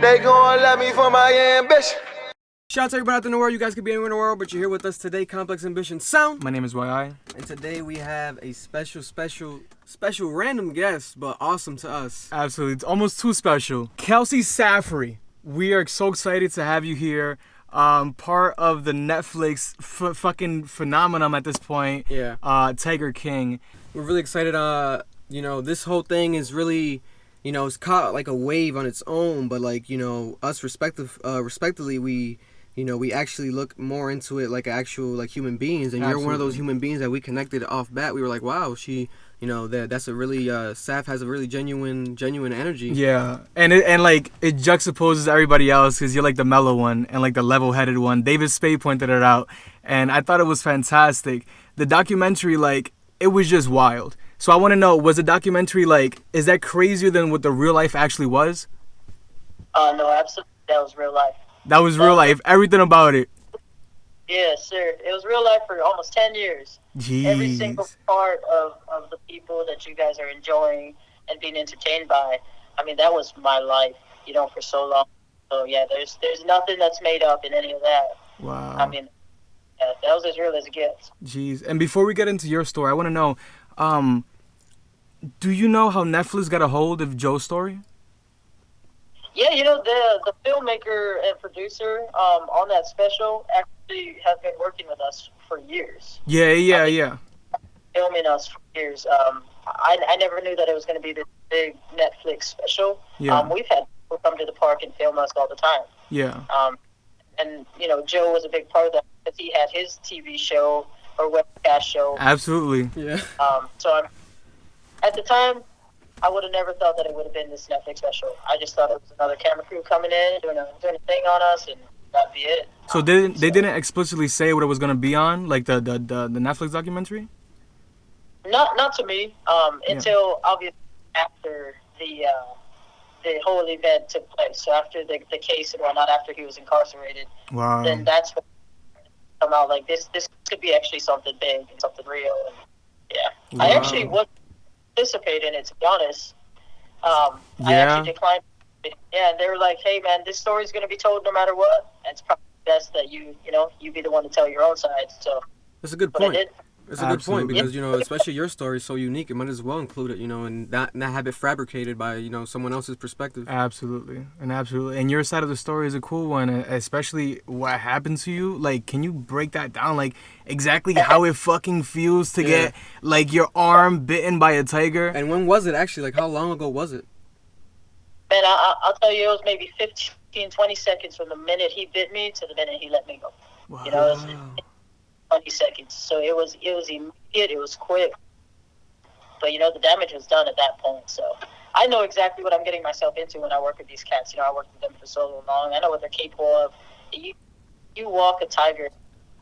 They gon' love me for my ambition. Shout out to everybody out there in the world. You guys could be anywhere in the world, but you're here with us today. Complex Ambition Sound. My name is YI. And today we have a special random guest, but awesome to us. Absolutely. It's almost too special. Kelci Saffery. We are so excited to have you here. Part of the Netflix fucking phenomenon at this point. Yeah. Tiger King. We're really excited. This whole thing is really, it's caught like a wave on its own, but like, us respectively, we actually look more into it like actual like human beings, and Absolutely. You're one of those human beings that we connected off bat. We were like, wow, that's a really Saff has a really genuine energy. Yeah, and it juxtaposes everybody else because you're like the mellow one and like the level-headed one. David Spade pointed it out, and I thought it was fantastic. The documentary, like, it was just wild. So I want to know, was the documentary like, is that crazier than what the real life actually was? No, absolutely. That was real life. That was real life. Everything about it. Yeah, sir. It was real life for almost 10 years. Jeez. Every single part of the people that you guys are enjoying and being entertained by, I mean, that was my life, for so long. So, yeah, there's nothing that's made up in any of that. Wow. I mean, yeah, that was as real as it gets. Jeez. And before we get into your story, I want to know, do you know how Netflix got a hold of Joe's story? Yeah, the filmmaker and producer on that special actually have been working with us for years. Yeah. Filming us for years. I never knew that it was going to be this big Netflix special. Yeah. We've had people come to the park and film us all the time. Yeah. And Joe was a big part of that because he had his TV show or webcast show. Absolutely. Yeah. At the time, I would have never thought that it would have been this Netflix special. I just thought it was another camera crew coming in, doing a thing on us, and that'd be it. So they didn't explicitly say what it was gonna be on, like the Netflix documentary? Not to me. Until obviously after the whole event took place. So after the case and whatnot, after he was incarcerated. Wow. Then that's when it came out like this could be actually something big and something real. And, yeah. Wow. I actually was participate in it, to be honest. I actually declined. Yeah, and they were like, "Hey, man, this story's going to be told no matter what. And it's probably best that you be the one to tell your own side." So That's a good but I point. did. It's a good point because, especially your story is so unique, it might as well include it, and not have it fabricated by, someone else's perspective. Absolutely. And your side of the story is a cool one, especially what happened to you. Like, can you break that down? Like, exactly how it fucking feels to get, like, your arm bitten by a tiger? And when was it actually? Like, how long ago was it? Man, I'll tell you, it was maybe 15, 20 seconds from the minute he bit me to the minute he let me go. Wow. It was 20 seconds. So it was immediate, it was quick. But, the damage was done at that point. So I know exactly what I'm getting myself into when I work with these cats. I worked with them for so long. I know what they're capable of. You walk a tiger,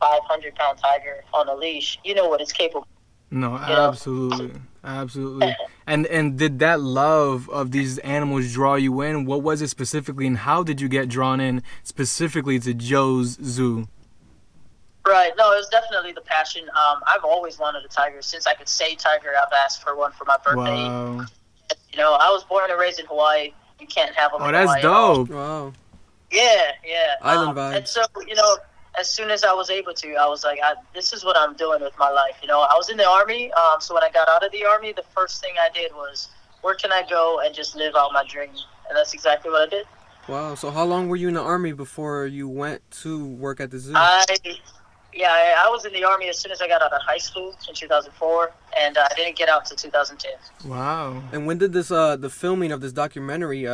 500-pound tiger on a leash, you know what it's capable of. No, absolutely. Absolutely. And did that love of these animals draw you in? What was it specifically, and how did you get drawn in specifically to Joe's zoo? Right. No, it was definitely the passion. I've always wanted a tiger. Since I could say tiger, I've asked for one for my birthday. Wow. I was born and raised in Hawaii. You can't have them in that's Hawaii dope. Wow. Yeah. Island vibes. And so, as soon as I was able to, I was like, this is what I'm doing with my life. I was in the Army. So when I got out of the Army, the first thing I did was, where can I go and just live out my dream? And that's exactly what I did. Wow. So how long were you in the Army before you went to work at the zoo? I was in the Army as soon as I got out of high school in 2004, and I didn't get out to 2010. Wow. And when did this the filming of this documentary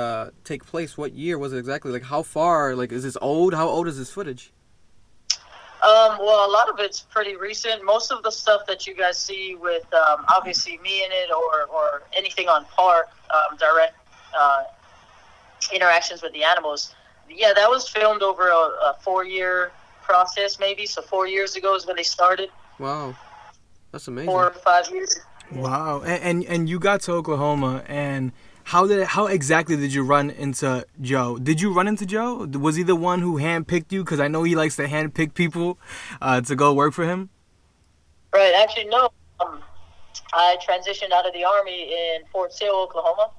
take place? What year was it exactly? Like, how far? Like, is this old? How old is this footage? Well, a lot of it's pretty recent. Most of the stuff that you guys see with obviously me in it or anything on park, direct interactions with the animals, that was filmed over a 4-year process maybe. So 4 years ago is when they started. Wow. That's amazing. 4 or 5 years. Wow. And you got to Oklahoma, and how exactly did you run into Joe? Did you run into Joe? Was he the one who handpicked you? Because I know he likes to handpick people to go work for him. Right. Actually, no. I transitioned out of the Army in Fort Sill, Oklahoma.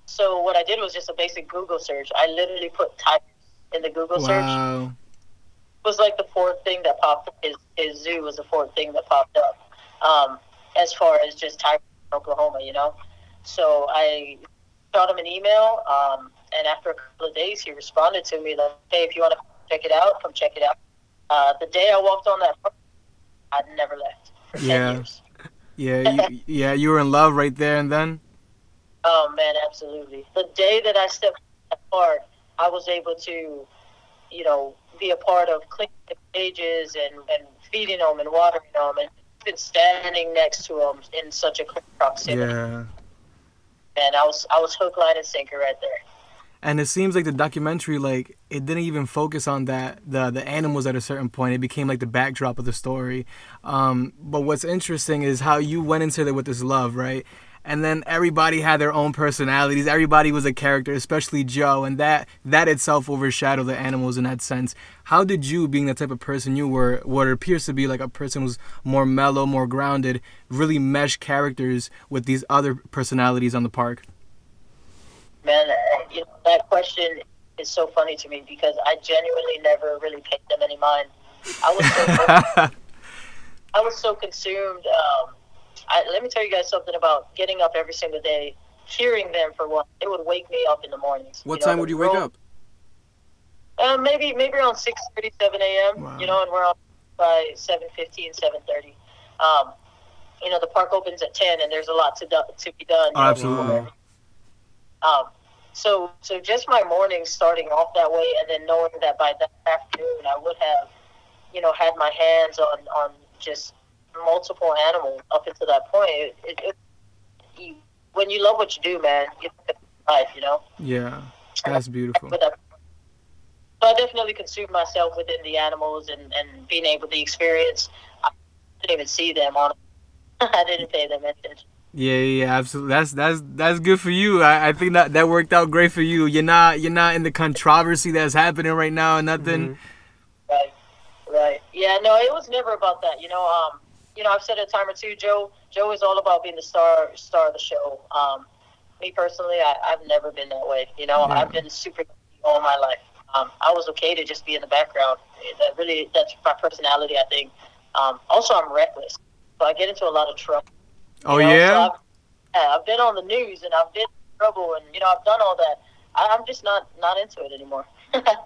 So what I did was just a basic Google search. I literally put tigers in the Google search. Wow. It was like the fourth thing that popped up. His zoo was the fourth thing that popped up. As far as just tigers in Oklahoma, you know. So I shot him an email, and after a couple of days, he responded to me like, "Hey, if you want to check it out, come check it out." The day I walked on that park, I never left for 10 years. Yeah, you were in love right there and then? Oh, man, absolutely. The day that I stepped in that park, I was able to, you know, be a part of cleaning the cages and feeding them and watering them and even standing next to them in such a close proximity. Yeah. And I was hook, line, and sinker right there. And it seems like the documentary, like, it didn't even focus on that, the animals at a certain point. It became like the backdrop of the story. But what's interesting is how you went into it with this love, right? And then everybody had their own personalities. Everybody was a character, especially Joe. And that itself overshadowed the animals in that sense. How did you, being the type of person you were, what appears to be like a person who's more mellow, more grounded, really mesh characters with these other personalities on the park? Man, you know, that question is so funny to me because I genuinely never really paid them any mind. I was so consumed. Let me tell you guys something about getting up every single day, hearing them for one. It would wake me up in the mornings. What time would you wake up? Maybe around 6:30, 7 a.m. Wow. You know, and we're on by 7:15, 7:30. You know, the park opens at 10, and there's a lot to be done. Oh, absolutely. So just my mornings starting off that way, and then knowing that by that afternoon I would have, you know, had my hands on just multiple animals up until that point. When you love what you do, man, you live life, you know. Yeah, that's beautiful. So I definitely consumed myself within the animals and being able to experience. I didn't even see them on. I didn't pay them attention. Yeah, absolutely. That's good for you. I think that worked out great for you. You're not in the controversy that's happening right now and nothing. Mm-hmm. Right. Yeah, no, it was never about that. You know, I've said it a time or two. Joe is all about being the star of the show. Me personally, I've never been that way. You know, Yeah. I've been super all my life. I was okay to just be in the background. That's my personality, I think. Also, I'm reckless, so I get into a lot of trouble. Oh, You know, yeah? so I've been on the news and I've been in trouble and, you know, I've done all that. I'm just not into it anymore.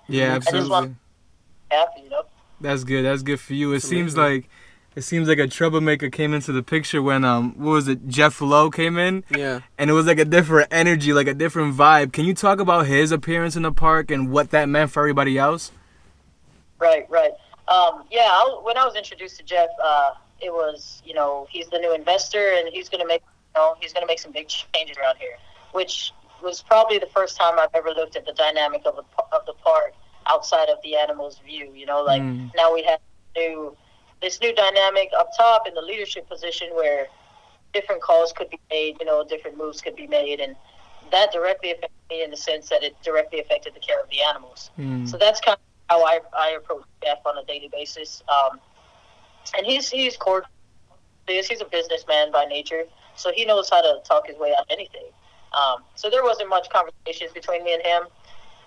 Yeah, I just absolutely. want to be happy, you know. That's good. That's good for you. It seems like a troublemaker came into the picture when what was it? Jeff Lowe came in. Yeah. And it was like a different energy, like a different vibe. Can you talk about his appearance in the park and what that meant for everybody else? Right. When I was introduced to Jeff, it was, you know, he's the new investor and he's gonna make some big changes around here, which was probably the first time I've ever looked at the dynamic of the park outside of the animals' view. You know, like now we have this new dynamic up top in the leadership position where different calls could be made, you know, different moves could be made, and that directly affected me in the sense that it directly affected the care of the animals. So that's kind of how I approach Jeff on a daily basis. And he's cordial. He's a businessman by nature, so he knows how to talk his way out of anything. So there wasn't much conversations between me and him.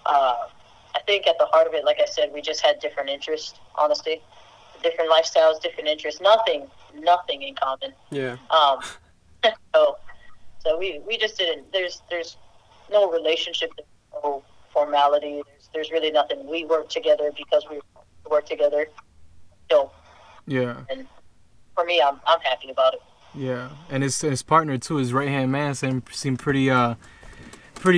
I think at the heart of it, like I said, we just had different interests, honestly. Different lifestyles, different interests, nothing in common. Yeah. So we just didn't. There's no relationship, no formality. There's really nothing. We work together because we work together. So Yeah. and for me, I'm happy about it. Yeah. And his partner too, his right hand man, seemed pretty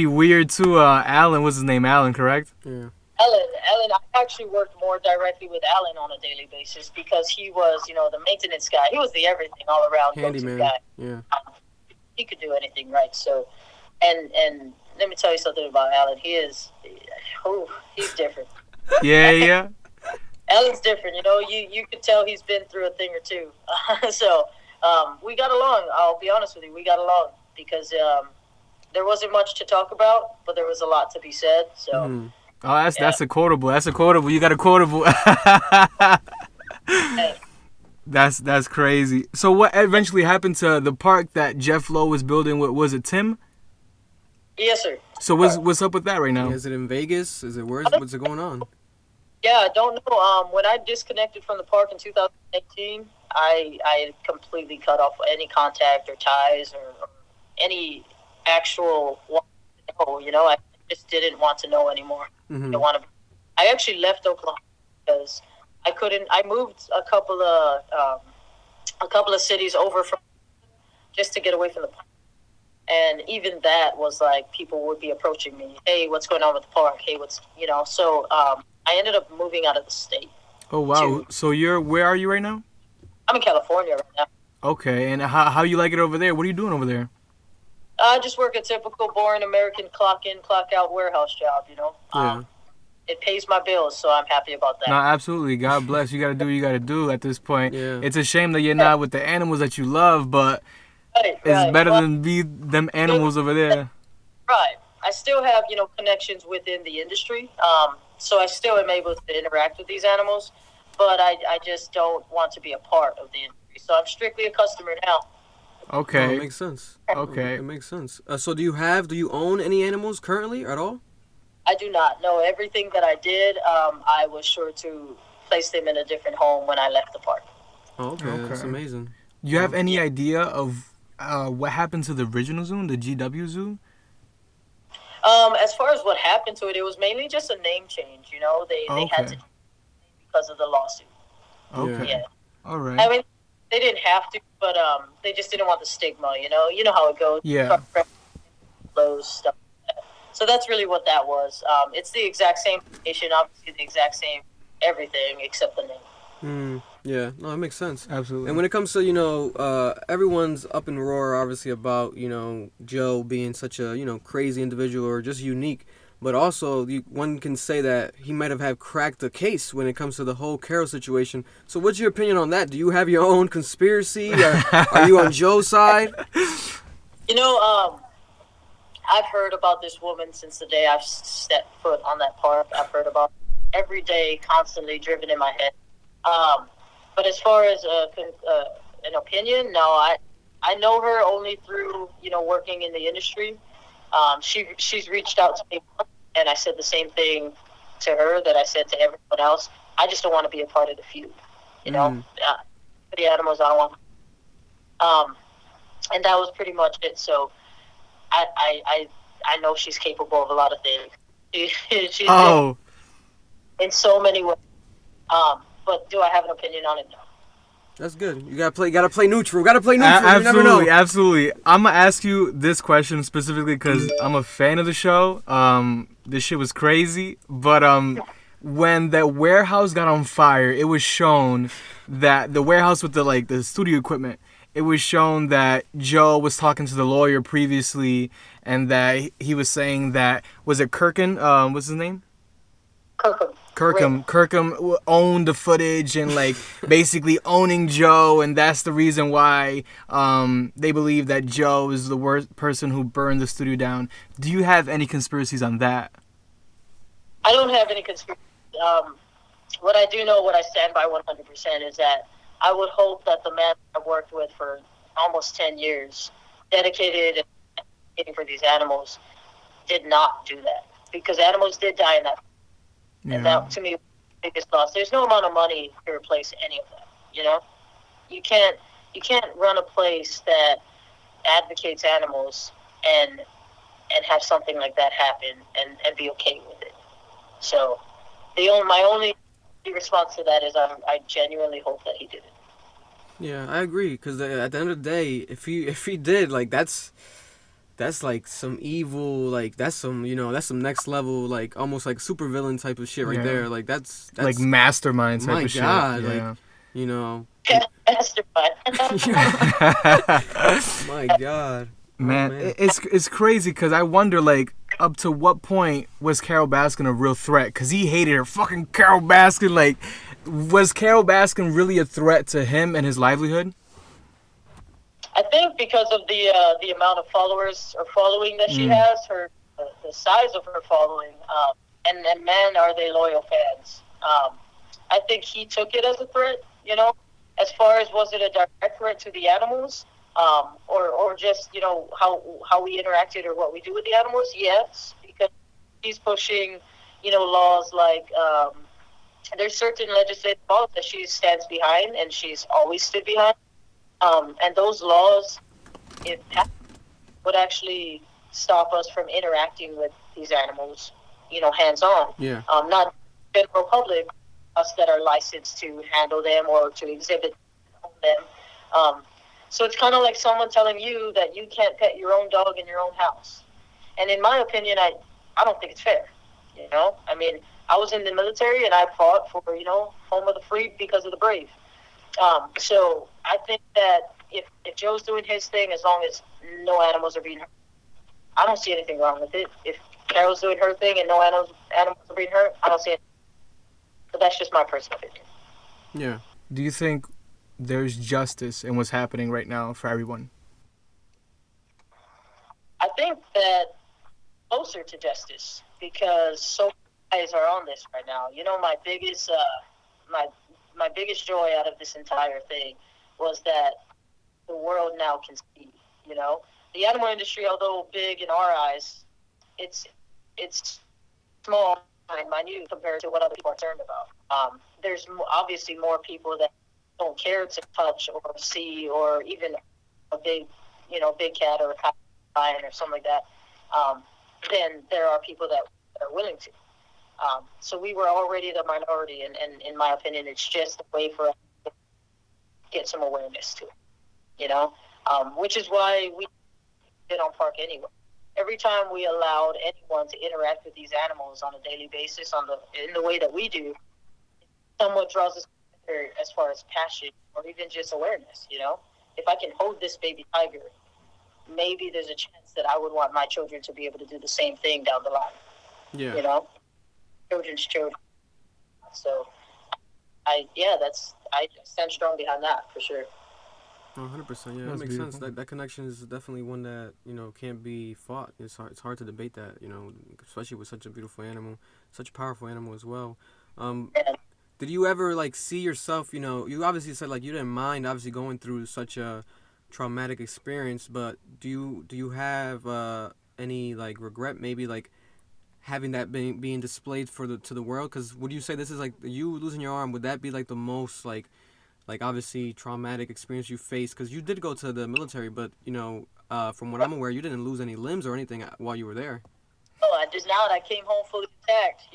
weird too. Alan, what's his name? Alan, correct? Yeah. Alan, I actually worked more directly with Alan on a daily basis because he was, you know, the maintenance guy. He was the everything all around go-to Handyman. guy. Yeah. He could do anything right. So, and let me tell you something about Alan. He's different. Yeah. Alan's different. You know, you could tell he's been through a thing or two. So we got along. I'll be honest with you. We got along because there wasn't much to talk about, but there was a lot to be said. So. Oh, that's a quotable. That's a quotable. You got a quotable. Hey. That's crazy. So what eventually happened to the park that Jeff Lowe was building with? Was it Tim? Yes, sir. So what's up with that right now? Is it in Vegas? Is it what's it going on? Yeah, I don't know. When I disconnected from the park in 2018, I completely cut off any contact or ties or any actual. You know, I just didn't want to know anymore. Mm-hmm. I actually left Oklahoma because I couldn't. I moved a couple of cities over from just to get away from the park. And even that was like people would be approaching me. Hey, what's going on with the park? Hey, So I ended up moving out of the state. Oh wow! So where are you right now? I'm in California right now. Okay, and how you like it over there? What are you doing over there? I just work a typical, boring American clock in, clock out warehouse job. Yeah. It pays my bills, so I'm happy about that. No, absolutely. God bless. You got to do what you got to do at this point. Yeah. It's a shame that you're not with the animals that you love, but it's better than be them animals over there. Right. I still have, connections within the industry. So I still am able to interact with these animals, but I just don't want to be a part of the industry. So I'm strictly a customer now. Okay. Oh, it makes sense. Okay. It makes sense. So do you own any animals currently at all? I do not. No, everything that I did, I was sure to place them in a different home when I left the park. Oh, okay. That's amazing. Do you have any idea of what happened to the original zoo, the GW Zoo? As far as what happened to it, it was mainly just a name change. They had to because of the lawsuit. Okay. Yeah. All right. I mean, they didn't have to, but they just didn't want the stigma. You know how it goes. Yeah. Those stuff. So that's really what that was. It's the exact same station, obviously the exact same everything except the name. Yeah, no, it makes sense. Absolutely. And when it comes to, everyone's up in roar, obviously, about, Joe being such a, crazy individual or just unique. But also, one can say that he might have had cracked the case when it comes to the whole Carole situation. So what's your opinion on that? Do you have your own conspiracy? Are you on Joe's side? I've heard about this woman since the day I've set foot on that park. I've heard about it every day, constantly driven in my head. But as far as an opinion, no, I know her only through working in the industry. She's reached out to me, and I said the same thing to her that I said to everyone else. I just don't want to be a part of the feud, the animals I don't want. And that was pretty much it. So I know she's capable of a lot of things. She's in so many ways. But do I have an opinion on it? No. That's good. You gotta play neutral. You never know. Absolutely. I'm gonna ask you this question specifically because I'm a fan of the show. This shit was crazy, but when that warehouse got on fire, it was shown that the warehouse with the studio equipment. It was shown that Joe was talking to the lawyer previously, and that he was saying that was it Kirkham? What's his name? Kirkham owned the footage and basically owning Joe, and that's the reason why they believe that Joe is the worst person who burned the studio down. Do you have any conspiracies on that? I don't have any conspiracies. What I do know, what I stand by 100% is that I would hope that the man I worked with for almost 10 years, dedicated and for these animals, did not do that, because animals did die in that. Yeah. And that, to me, was the biggest loss. There's no amount of money to replace any of that. You can't run a place that advocates animals and have something like that happen and be okay with it. So my only response to that is I genuinely hope that he did it. Yeah, I agree, because at the end of the day, if he did, that's some evil, that's some next level, almost supervillain type of shit right there. That's mastermind type of shit. My God, Mastermind. My God. Man, it's crazy because I wonder, up to what point was Carole Baskin a real threat? Because he hated her. Fucking Carole Baskin, was Carole Baskin really a threat to him and his livelihood? I think because of the amount of followers or following that she has, the size of her following, and man, are they loyal fans. I think he took it as a threat, As far as was it a direct threat to the animals, or just how we interacted or what we do with the animals. Yes, because she's pushing laws like there's certain legislative laws that she stands behind and she's always stood behind. And those laws, if passed, would actually stop us from interacting with these animals, hands-on. Yeah. Not general public, us that are licensed to handle them or to exhibit them. So it's kind of like someone telling you that you can't pet your own dog in your own house. And in my opinion, I don't think it's fair. I mean, I was in the military and I fought for, home of the free because of the brave. So I think that if Joe's doing his thing, as long as no animals are being hurt, I don't see anything wrong with it. If Carole's doing her thing and no animals are being hurt, I don't see it. But that's just my personal opinion. Yeah. Do you think there's justice in what's happening right now for everyone? I think that closer to justice because so many eyes are on this right now. My biggest my biggest joy out of this entire thing was that the world now can see. The animal industry, although big in our eyes, it's small and minute compared to what other people are concerned about. There's obviously more people that don't care to touch or see or even a big cat or a lion or something like that. Then there are people that are willing to. So we were already the minority, and in my opinion, it's just a way for us to get some awareness to it, which is why we did on Park anyway. Every time we allowed anyone to interact with these animals on a daily basis in the way that we do, somewhat draws us as far as passion or even just awareness, If I can hold this baby tiger, maybe there's a chance that I would want my children to be able to do the same thing down the line. Yeah. Children's children. So, I stand strong behind that for sure. 100%. Yeah, That's that makes beautiful. sense. That connection is definitely one that can't be fought. It's hard to debate that. Especially with such a beautiful animal, such a powerful animal as well. Did you ever see yourself? You obviously said you didn't mind obviously going through such a traumatic experience, but do you have any regret maybe having that being displayed to the world? Because would you say this is you losing your arm? Would that be the most obviously traumatic experience you faced? Because you did go to the military, but from what I'm aware, you didn't lose any limbs or anything while you were there. Oh, I did not. I came home fully intact,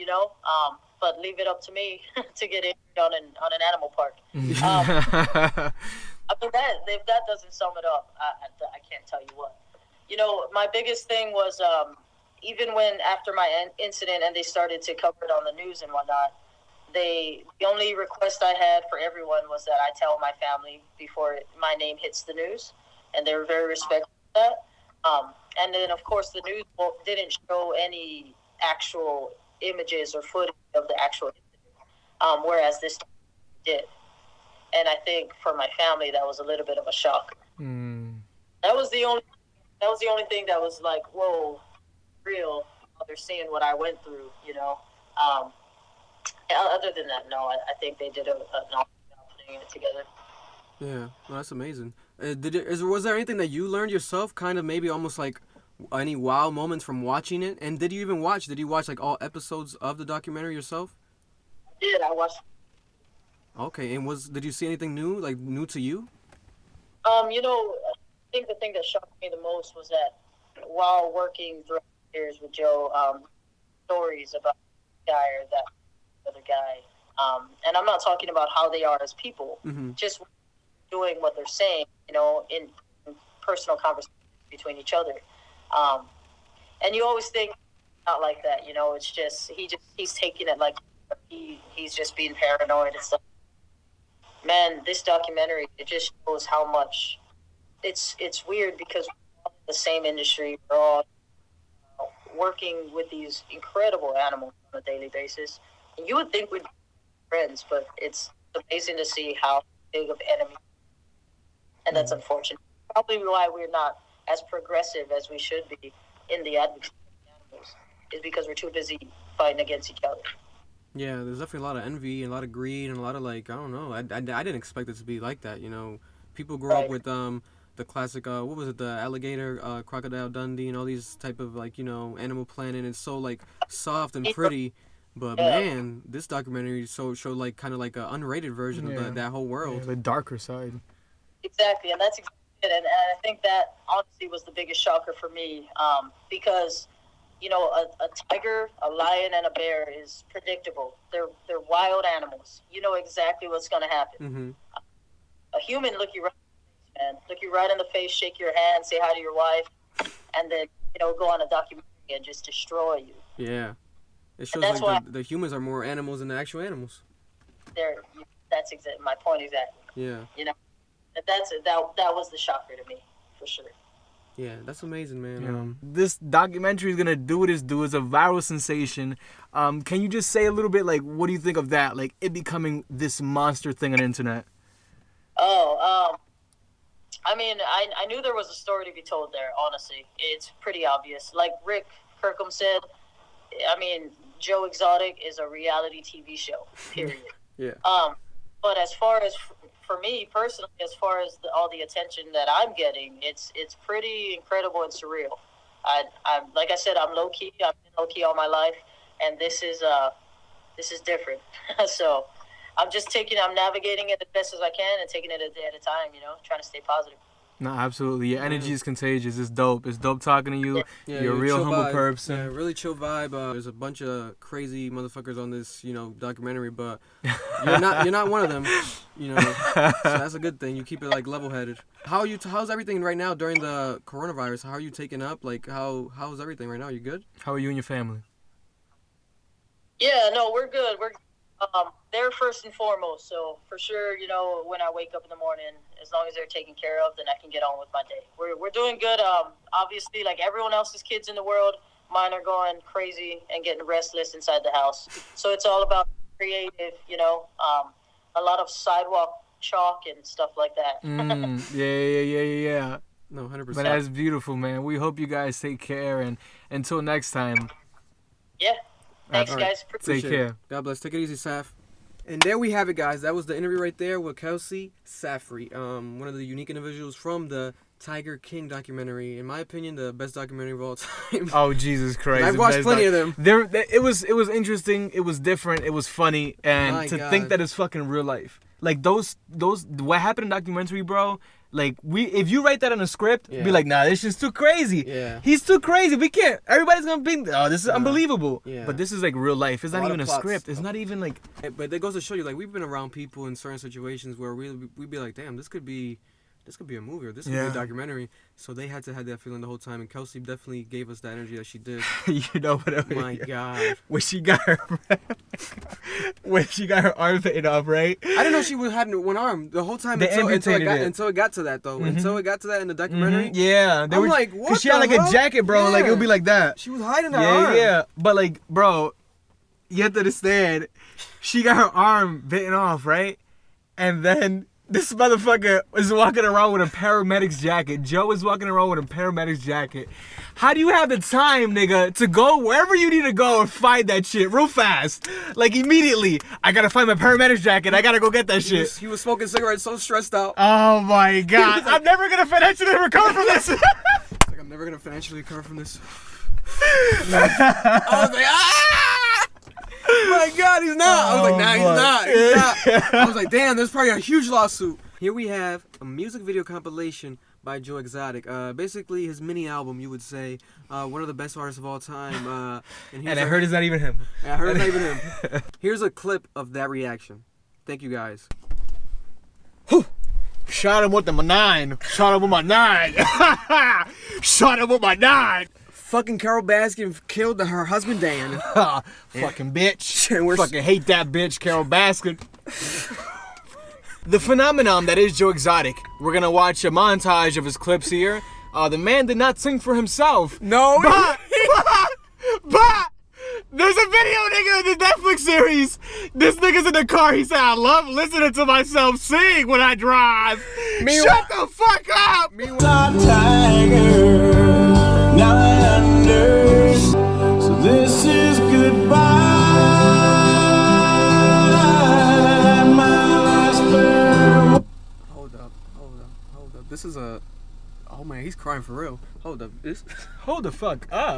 but leave it up to me to get injured on an animal park. I mean, if that doesn't sum it up, I can't tell you what. My biggest thing was even when after my incident and they started to cover it on the news and whatnot, the only request I had for everyone was that I tell my family before my name hits the news, and they were very respectful of that. And then, of course, the news didn't show any actual images or footage of the actual incident, whereas this did. And I think for my family, that was a little bit of a shock. That was the only thing that was whoa, real. They're seeing what I went through, Other than that, no, I think they did an awesome job putting it together. Yeah, well, that's amazing. Was there anything that you learned yourself, kind of maybe almost any wow moments from watching it? And did you watch all episodes of the documentary yourself? Yeah, I watched. Okay, and did you see anything new, new to you? I think the thing that shocked me the most was that while working throughout the years with Joe, stories about the guy or that other guy, and I'm not talking about how they are as people, just doing what they're saying, in personal conversations between each other. And you always think not like that, it's just he's taking it he's just being paranoid and stuff. Man, this documentary, it just shows how much it's weird because we're all in the same industry. We're all working with these incredible animals on a daily basis. And you would think we'd be friends, but it's amazing to see how big of enemies. And that's unfortunate. Probably why we're not as progressive as we should be in the advocacy of animals is because we're too busy fighting against each other. Yeah, there's definitely a lot of envy and a lot of greed and a lot of I don't know. I didn't expect it to be like that. People grow up with the classic what was it, the alligator, Crocodile Dundee, and all these type of like, you know, Animal Planet. It's so like soft and pretty, but man, this documentary showed like kind of like an unrated version of that whole world. Yeah, the darker side. Exactly, and that's exactly it. And I think that honestly was the biggest shocker for me, because, you know, a tiger, a lion, and a bear is predictable. They're wild animals. You know exactly what's going to happen. Mm-hmm. A human look you right in the face, man. Look you right in the face, shake your hand, say hi to your wife, and then, you know, go on a documentary and just destroy you. Yeah, it shows like the humans are more animals than the actual animals. That's exactly my point. Exactly. Yeah. You know, that was the shocker to me, for sure. Yeah, that's amazing, man. Yeah. This documentary is gonna do what it's do. It's a viral sensation. Can you just say a little bit, like, what do you think of that? Like, it becoming this monster thing on the internet. I mean, I knew there was a story to be told there, honestly. It's pretty obvious. Like Rick Kirkham said, I mean, Joe Exotic is a reality TV show, period. Yeah. But as far as, for me personally, as far as all the attention that I'm getting, it's pretty incredible and surreal. I'm like I said, I'm low-key. I've been low-key all my life, and this is different. So I'm navigating it as best as I can and taking it a day at a time, you know, trying to stay positive. No, absolutely. Your energy is contagious. It's dope. It's dope talking to you. Yeah, you're a real humble vibe. person. Yeah, really chill vibe. There's a bunch of crazy motherfuckers on this, you know, documentary, but you're not one of them, you know. So that's a good thing. You keep it like level-headed. How's everything right now during the coronavirus? How are you taking up? Like how's everything right now? You good? How are you and your family? Yeah, no, we're good. They're first and foremost. So for sure, you know, when I wake up in the morning, as long as they're taken care of, then I can get on with my day. We're doing good. Obviously, like everyone else's kids in the world, mine are going crazy and getting restless inside the house. So it's all about creative, you know, a lot of sidewalk chalk and stuff like that. Yeah. No, 100%. But that's beautiful, man. We hope you guys take care, and until next time. Yeah. Thanks, right. guys. Take care. God bless. Take it easy, Saff. And there we have it, guys. That was the interview right there with Kelci Saffery, one of the unique individuals from the Tiger King documentary. In my opinion, the best documentary of all time. Oh, Jesus Christ. I've watched plenty of them. It was interesting. It was different. It was funny. And think that it's fucking real life. Like, those what happened in documentary, bro, like, if you write that in a script, be like, nah, this is too crazy. Yeah. He's too crazy. We can't. Everybody's gonna be, oh, this is unbelievable. Yeah. But this is like real life. It's not even a script. It's not even like. But that goes to show you, like, we've been around people in certain situations where we'd be like, damn, this could be a movie, or this could be a documentary. So they had to have that feeling the whole time, and Kelci definitely gave us that energy that she did. You know what I mean? My God. When she got her arm taken off, right? I didn't know she had one arm the whole time until it got to that, though. Until it got to that in the documentary. Yeah. I'm like, what? Because she had like a jacket, bro. Yeah. Like, it would be like that. She was hiding her arm. Yeah. But like, bro, you have to understand, she got her arm bitten off, right? And then this motherfucker is walking around with a paramedic's jacket. Joe is walking around with a paramedic's jacket. How do you have the time, nigga, to go wherever you need to go and find that shit real fast? Like, immediately, I gotta find my paramedic's jacket. I gotta go get that shit. He was smoking cigarettes, so stressed out. Oh my God. I'm never gonna financially recover from this. Like, I'm never gonna financially recover from this. I was like, my God, he's not. I was like, nah, he's not. I was like, damn, there's probably a huge lawsuit. Here we have a music video compilation by Joe Exotic. Basically, his mini album, you would say. One of the best artists of all time. And I heard it's not even him. I heard it's not even him. Here's a clip of that reaction. Thank you, guys. Shot him with the 9. Shot him with my 9. Shot him with my 9. Fucking Carole Baskin killed her husband Dan. Fucking bitch. Fucking hate that bitch, Carole Baskin. The phenomenon that is Joe Exotic. We're gonna watch a montage of his clips here. The man did not sing for himself. No. But there's a video, nigga, in the Netflix series. This nigga's in the car. He said, I love listening to myself sing when I drive. Shut the fuck up. Now I understand. So this is goodbye. My last farewell. Hold up. This is a Oh man, he's crying for real. Hold up, this. Hold the fuck up.